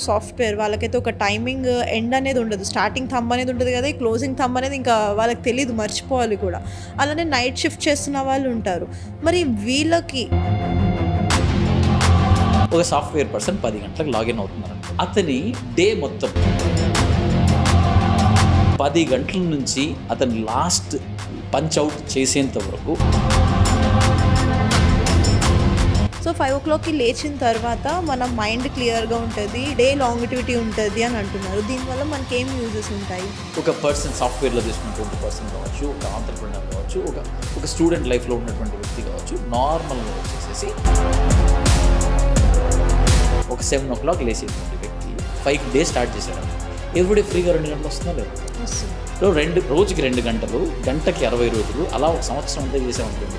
Software వాళ్ళకైతే ఒక timing end అనేది ఉండదు. స్టార్టింగ్ థంబ్ అనేది ఉంటుంది కదా, ఈ క్లోజింగ్ థంబ్ అనేది ఇంకా వాళ్ళకి తెలియదు, మర్చిపోవాలి కూడా. అలానే నైట్ షిఫ్ట్ చేస్తున్న వాళ్ళు ఉంటారు. మరి వీళ్ళకి ఒక సాఫ్ట్వేర్ పర్సన్ 10 గంటలకు లాగిన్ అవుతున్నారు. అతని డే మొత్తం 10 గంటల నుంచి అతను లాస్ట్ పంచ్ అవుట్ చేసేంత వరకు. సో 5 o'clockకి లేచిన తర్వాత మన మైండ్ క్లియర్గా ఉంటుంది, డే లాంగిటివిటీ ఉంటుంది అని అంటున్నారు. దీనివల్ల మనకి ఏం యూజెస్ ఉంటాయి? ఒక పర్సన్ సాఫ్ట్వేర్లో తీసుకున్నటువంటి పర్సన్ కావచ్చు, ఒక ఆంటర్‌ప్రెన్యూర్ కావచ్చు, ఒక స్టూడెంట్ లైఫ్లో ఉన్నటువంటి వ్యక్తి కావచ్చు, నార్మల్గా వచ్చేసేసి ఒక 7 o'clock లేచేటువంటి వ్యక్తి 5కి డే స్టార్ట్ చేశాడు. ఎవ్రీడే ఫ్రీగా 2 గంటలు వస్తుందా లేదు? రోజుకి 2 గంటలు, గంటకి 60 రోజులు, అలా ఒక సంవత్సరం అంతా చేసామనుకోండి.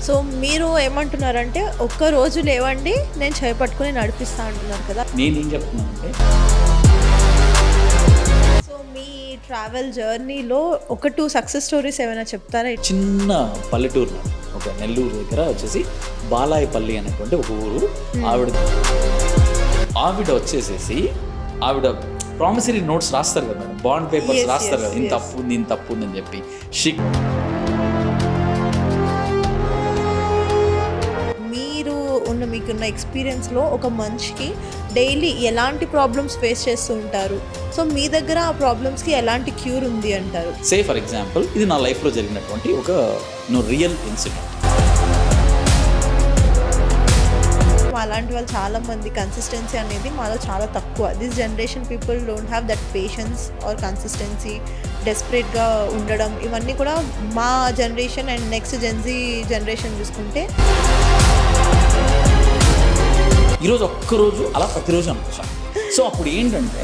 సో మీరు ఏమంటున్నారంటే ఒక్క రోజు లేవండి నేను చేపట్టుకుని నడిపిస్తా అంటున్నారు కదా. నేనేం చెప్తున్నానంటే, సో మీ ట్రావెల్ జర్నీలో 1-2 సక్సెస్ స్టోరీస్ ఏమైనా చెప్తారా? చిన్న పల్లెటూరులో ఒక నెల్లూరు దగ్గర వచ్చేసి బాలాయపల్లి అనేటువంటి ఒక ఊరు. ఆవిడ వచ్చేసేసి ఆవిడ ప్రామిసరీ నోట్స్ రాస్తారు కదా మేడం, బాండ్ పేపర్స్ రాస్తారు కదా, ఇంత తప్పు ఉంది ఇంత తప్పు ఉందని చెప్పి. మీకున్న ఎక్స్పీరియన్స్లో ఒక మనిషికి డైలీ ఎలాంటి ప్రాబ్లమ్స్ ఫేస్ చేస్తూ ఉంటారు, సో మీ దగ్గర ఆ ప్రాబ్లమ్స్కి ఎలాంటి క్యూర్ ఉంది అంటారు? సే ఫర్ ఎగ్జాంపుల్, ఇది నా లైఫ్లో జరిగినటువంటి ఒక రియల్ ఇన్సిడెంట్. అలాంటి వాళ్ళు చాలామంది కన్సిస్టెన్సీ అనేది మాలో చాలా తక్కువ. This generation people don't have that patience or consistency, డెస్పరేట్గా ఉండడం, ఇవన్నీ కూడా మా generation and next gen Z generation చూసుకుంటే ఈరోజు ఒక్కరోజు అలా ప్రతిరోజు అనుకోవచ్చు. సో అప్పుడు ఏంటంటే